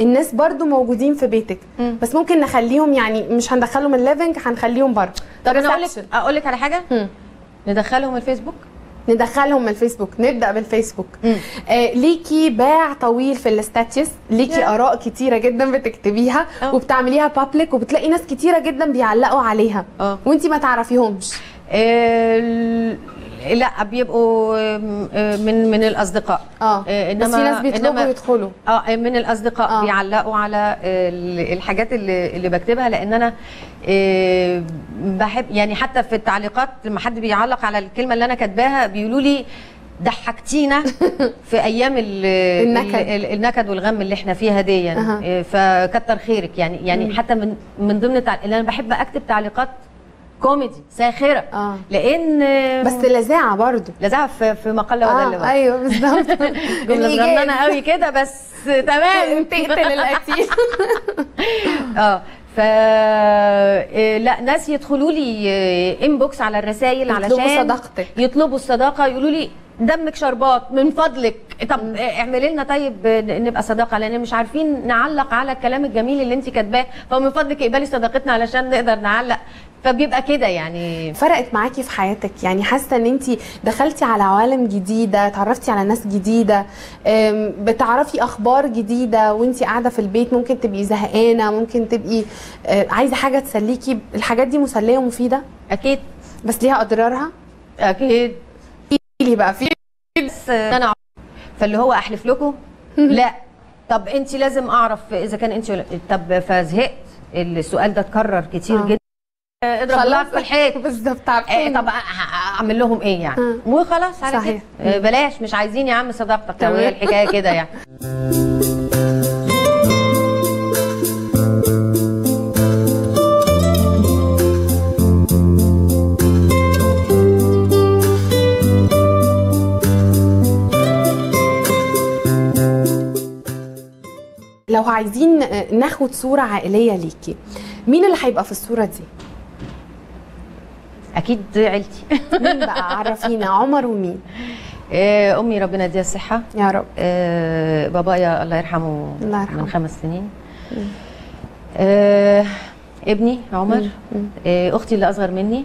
الناس برضو موجودين في بيتك. بس ممكن نخليهم يعني مش هندخلهم الليفنج، هنخليهم بره. طب انا اقول لك على حاجه. ندخلهم الفيسبوك. ندخلهم الفيسبوك. نبدا بالفيسبوك. ليكي باع طويل في الاستاتيوس، ليكي اراء كتيره جدا بتكتبيها وبتعمليها بابليك وبتلاقي ناس كتيره جدا بيعلقوا عليها وانتي ما تعرفيهمش. لا بيبقوا من الاصدقاء. بس في ناس بيطلبوا يدخلوا من الاصدقاء. بيعلقوا على الحاجات اللي بكتبها، لان انا بحب يعني. حتى في التعليقات لما حد بيعلق على الكلمه اللي انا كاتباها بيقولوا لي ضحكتينا في ايام النكد والغم اللي احنا فيها دي يعني. فكتر خيرك يعني. حتى من ضمن اللي انا بحب اكتب تعليقات كوميدي ساخره. لان بس لذاعه برضو. لذاعه في مقاله ودل. ايوه بالظبط. جمله صغننه قوي كده بس تمام. تقتل القتيل. لا ناس يدخلوا لي انبوكس على الرسائل علشان صداقتك. يطلبوا الصداقه، يقولوا لي دمك شربات من فضلك. طب اعملي لنا طيب نبقى صداقه، لان مش عارفين نعلق على الكلام الجميل اللي انت كاتباه، فمن فضلك اقبلي صداقتنا علشان نقدر نعلق. فبيبقى كده يعني. فرقت معاكي في حياتك يعني؟ حاسه ان انت دخلتي على عوالم جديده، اتعرفتي على ناس جديده، بتعرفي اخبار جديده وانت قاعده في البيت؟ ممكن تبقي زهقانه، ممكن تبقي عايزه حاجه تسليكي. الحاجات دي مسليه ومفيده اكيد، بس ليها اضرارها اكيد. لي بقى في انا فاللي هو احلف لكم لا. طب انت لازم اعرف اذا كان انت طب فزهقت، السؤال ده اتكرر كتير جدا. اضرب لها في الحيط بالظبط. عارفين طب اعمل لهم ايه يعني؟ وخلاص على صحيح. كده. بلاش، مش عايزين يا عم صداقتك لو هي الحكايه كده يعني. لو عايزين ناخد صورة عائلية ليكي، مين اللي هيبقى في الصورة دي؟ اكيد عيلتي. مين بقى؟ عرفينا. عمر ومين؟ امي ربنا يديها الصحه يا رب. بابايا الله يرحمه الله يرحمه من 5 سنين. ابني عمر. اختي اللي اصغر مني.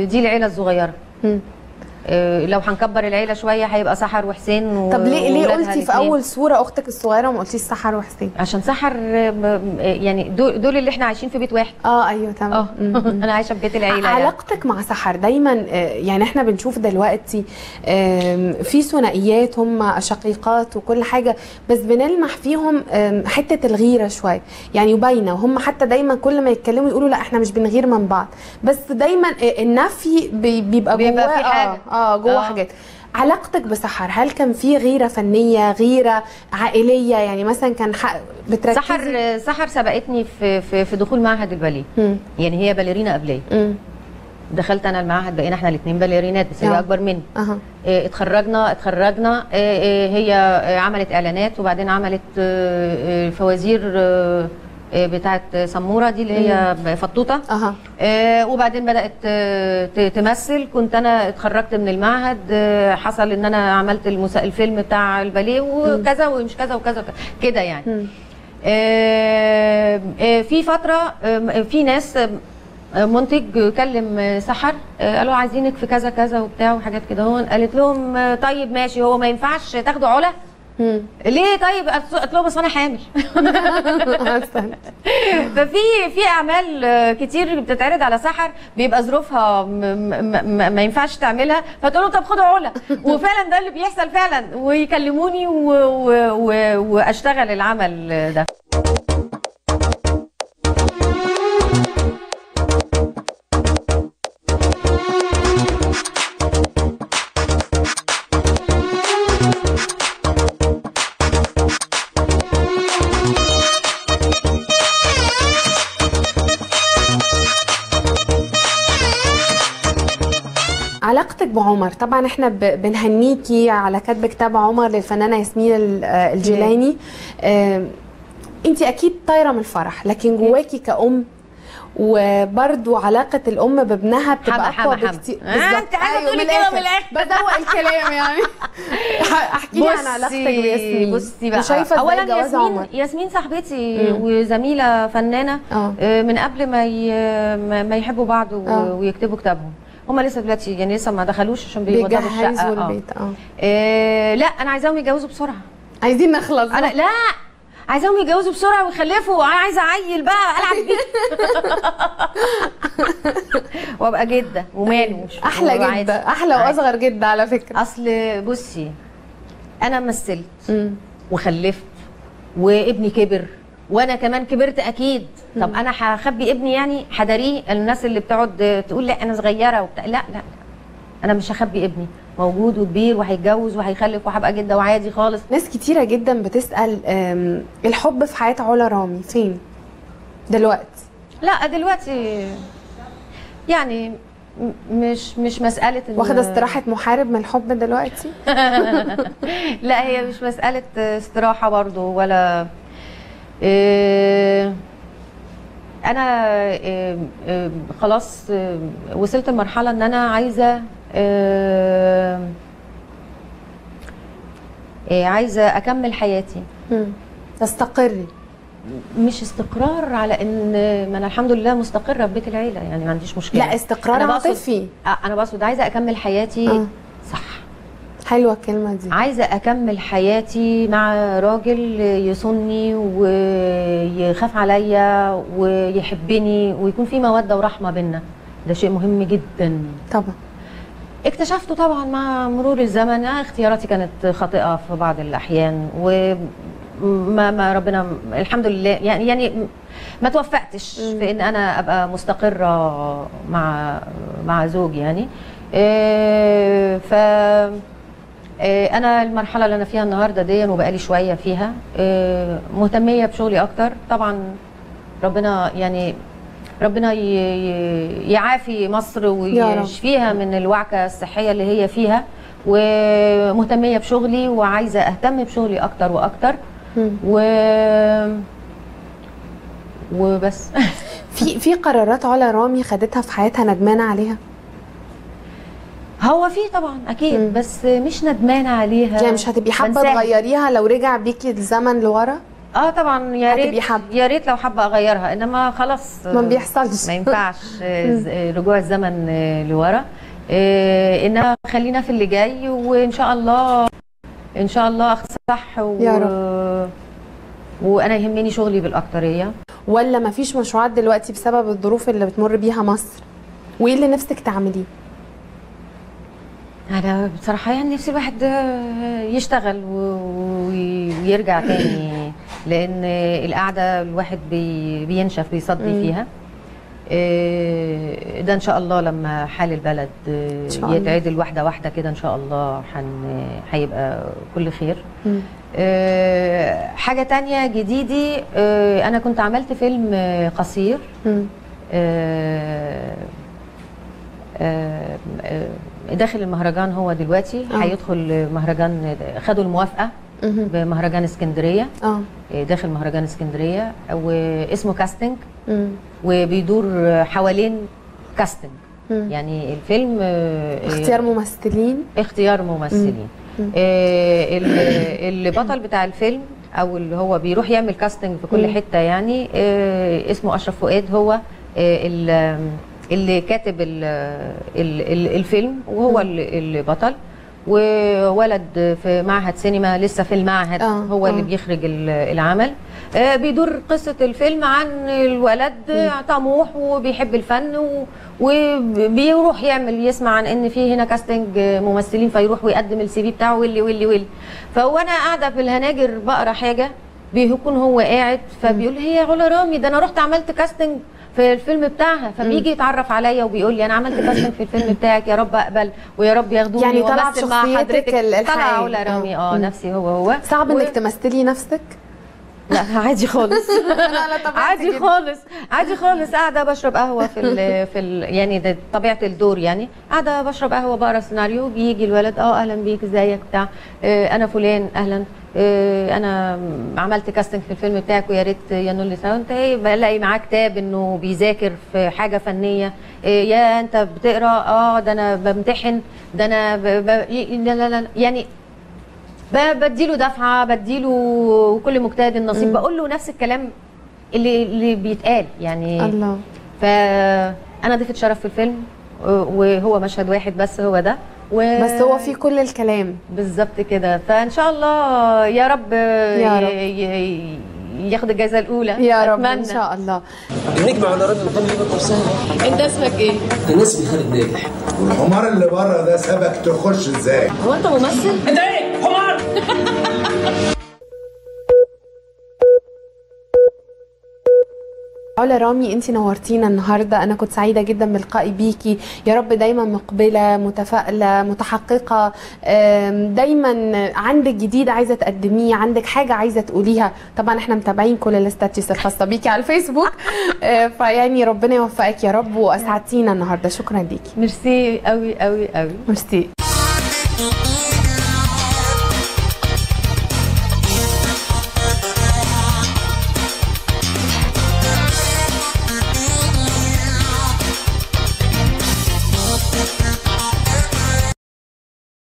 دي العيله الصغيره. لو هنكبر العيله شويه هيبقى سحر وحسين. طب ليه قلتي في اول صوره اختك الصغيره وما قلتيش سحر وحسين؟ عشان سحر يعني دول اللي احنا عايشين في بيت واحد. ايوه تمام. انا عايشه في بيت العيله. علاقتك يعني مع سحر دايما يعني احنا بنشوف دلوقتي في ثنائيات هم شقيقات وكل حاجه، بس بنلمح فيهم حته الغيره شويه يعني باينه، وهم حتى دايما كل ما يتكلموا يقولوا لا احنا مش بنغير من بعض، بس دايما النفي بيبقى جواه في حاجه جوه حاجات. علاقتك بسحر هل كان في غيره فنيه، غيره عائليه؟ يعني مثلا كان بتركزي؟ سحر سبقتني في دخول معهد الباليه. يعني هي باليرينا قبليه. دخلت انا المعهد، بقينا احنا الاثنين باليرينات، بس هي اكبر مني. اتخرجنا. هي عملت اعلانات، وبعدين عملت فوازير بتاعت سموره دي اللي هي فطوطه. وبعدين بدات تمثل. كنت انا اتخرجت من المعهد، حصل ان انا عملت الفيلم بتاع الباليه وكذا ومش كذا وكذا كده يعني. في فتره في ناس منتج كلم سحر، قالوا عايزينك في كذا كذا وبتاع وحاجات كده. هون قالت لهم طيب ماشي، هو ما ينفعش تاخدوا علا؟ ليه طيب؟ قلت له بس انا حامل. ففي اعمال كتير بتتعرض على سحر بيبقى ظروفها ما ينفعش تعملها، فتقول له طب خدوا علا. وفعلا ده اللي بيحصل فعلا، ويكلموني واشتغل العمل ده. علاقتك بعمر، طبعا احنا بنهنيكي على كتب كتاب عمر للفنانه ياسمين الجيلاني. انت اكيد طايره من الفرح، لكن جواكي كأم وبرده علاقه الام بابنها بتبقى اقوى بكتير. بالظبط. ايوه من الاخر بدوق الكلام يعني. احكي لي عن علاقتك بياسمين. بصي بقى، شايفه اولا ياسمين صاحبتي وزميله فنانه من قبل ما يحبوا بعض ويكتبوا كتابهم. هم لسه دلوقتي يعني لسه ما دخلوش عشان بيوضبوا الشقه. البيت. لا انا عايزاهم يتجوزوا بسرعه. عايزين نخلص. انا لا عايزاهم يتجوزوا بسرعه ويخلفوا. انا عايزه اعيل بقى العب بيه. وابقى جده وماله. احلى جده، احلى واصغر جده على فكره. اصل بصي انا مثلت وخلفت وابني كبر وانا كمان كبرت اكيد. طب انا هخبي ابني يعني؟ هداريه؟ الناس اللي بتقعد تقول لا انا صغيره وبتاع، لا انا مش هخبي ابني، موجود وكبير وهيتجوز وهيخلف وهبقى جده وعادي خالص. ناس كتيره جدا بتسال الحب في حياه علا رامي فين دلوقتي؟ لا دلوقتي يعني مش مساله واخده استراحه محارب من الحب دلوقتي. لا هي مش مساله استراحه برضو ولا انا خلاص وصلت لمرحله ان انا عايزه اكمل حياتي. تستقري؟ مش استقرار، على ان ما انا الحمد لله مستقره في بيت العيله يعني ما عنديش مشكله. لا استقرار عاطفي. انا بقصد عايزه اكمل حياتي. صح، حلوه الكلمه دي. عايزه اكمل حياتي مع راجل يصوني ويخاف عليا ويحبني ويكون في موده ورحمه بينا. ده شيء مهم جدا طبعا. اكتشفته طبعا مع مرور الزمن. اختياراتي كانت خاطئه في بعض الاحيان، وما ربنا الحمد لله يعني ما توفقتش في ان انا ابقى مستقره مع زوجي يعني. ف انا المرحله اللي انا فيها النهارده دي وبقالي شويه فيها مهتميه بشغلي اكتر طبعا. ربنا يعافي مصر ويشفيها من الوعكه الصحيه اللي هي فيها، ومهتميه بشغلي وعايزه اهتم بشغلي اكتر واكتر وبس. في قرارات علا رامي خدتها في حياتها ندمانه عليها؟ هو في طبعا اكيد، بس مش ندمانه عليها. يعني مش هتبقي حابه تغيريها لو رجع بيكي الزمن لورا؟ طبعا يا ريت لو حابه اغيرها، انما خلاص ما بيحصلش، ما ينفعش رجوع الزمن لورا. انما خلينا في اللي جاي، وان شاء الله اصح يا رب. وانا يهمني شغلي بالاكتريه. ولا ما فيش مشروعات دلوقتي بسبب الظروف اللي بتمر بيها مصر؟ وايه اللي نفسك تعمليه؟ انا بصراحه يعني نفسي الواحد يشتغل ويرجع تاني، لان القعده الواحد بينشف بيصدي فيها. ده ان شاء الله لما حال البلد يتعدل واحده واحده كده ان شاء الله هيبقى كل خير. حاجه تانية جديدي، انا كنت عملت فيلم قصير داخل المهرجان. هو دلوقتي هيدخل مهرجان، خدوا الموافقه بمهرجان اسكندريه. داخل مهرجان اسكندريه، واسمه كاستنج، وبيدور حوالين كاستنج. يعني الفيلم اختيار ممثلين. البطل بتاع الفيلم او اللي هو بيروح يعمل كاستنج في كل حته يعني اسمه اشرف فؤاد. هو اللي كاتب الفيلم، وهو البطل، وولد في معهد سينما لسه في المعهد. هو اللي بيخرج العمل. بيدور قصة الفيلم عن الولد طموح وبيحب الفن، وبيروح يسمع عن ان في هنا كاستنج ممثلين، فيروح ويقدم السي في بتاعه واللي. فوانا قاعده في الهناجر بقرا حاجه، بيكون هو قاعد فبيقول هي علا رامي ده انا رحت عملت كاستنج في الفيلم بتاعها. فبيجي يتعرف عليا وبيقول لي انا عملت كاستنج في الفيلم بتاعك، يا رب اقبل ويا رب ياخدوني. يعني طلع بشخصيتك الحقيقيه. طلع علا رامي نفسي هو. صعب انك تمثلي نفسك؟ لا عادي خالص. عادي خالص. قاعده بشرب قهوه في يعني ده طبيعه الدور يعني. قاعده بشرب قهوه بقرا سيناريو، بيجي الولد اهلا بيك ازيك بتاع انا فلان اهلا انا عملت كاستنج في الفيلم بتاعك ويا ريت يا نولي انت بلاقي معاه كتاب انه بيذاكر في حاجه فنيه. يا انت بتقرا ده انا بمتحن، ده انا لا يعني بديله دفعه، بديله كل مجتهد النصيب. بقول له نفس الكلام اللي بيتقال يعني. الله. فانا ضيفه شرف في الفيلم، وهو مشهد واحد بس هو ده، بس هو في كل الكلام بالظبط كده. فان شاء الله يا رب ياخد الجائزه الاولى يا رب ان شاء الله. نجمع على رد المقام اللي بكره سهله. انت اسمك ايه؟ انا اسمي خالد ناجح. الحمار اللي بره ده سابك تخش ازاي؟ هو انت ممثل؟ انت ايه؟ حمار. علا رامي انت نورتينا النهارده، انا كنت سعيده جدا بلقائي بيكي. يا رب دايما مقبله متفائله متحققه، دايما عندك جديد عايزه تقدميه، عندك حاجه عايزه تقوليها. طبعا احنا متابعين كل الاستاتيس الخاصه بيكي على الفيسبوك. فيعني ربنا يوفقك يا رب، واسعدتينا النهارده. شكرا ليكي. ميرسي قوي قوي قوي. ميرسي.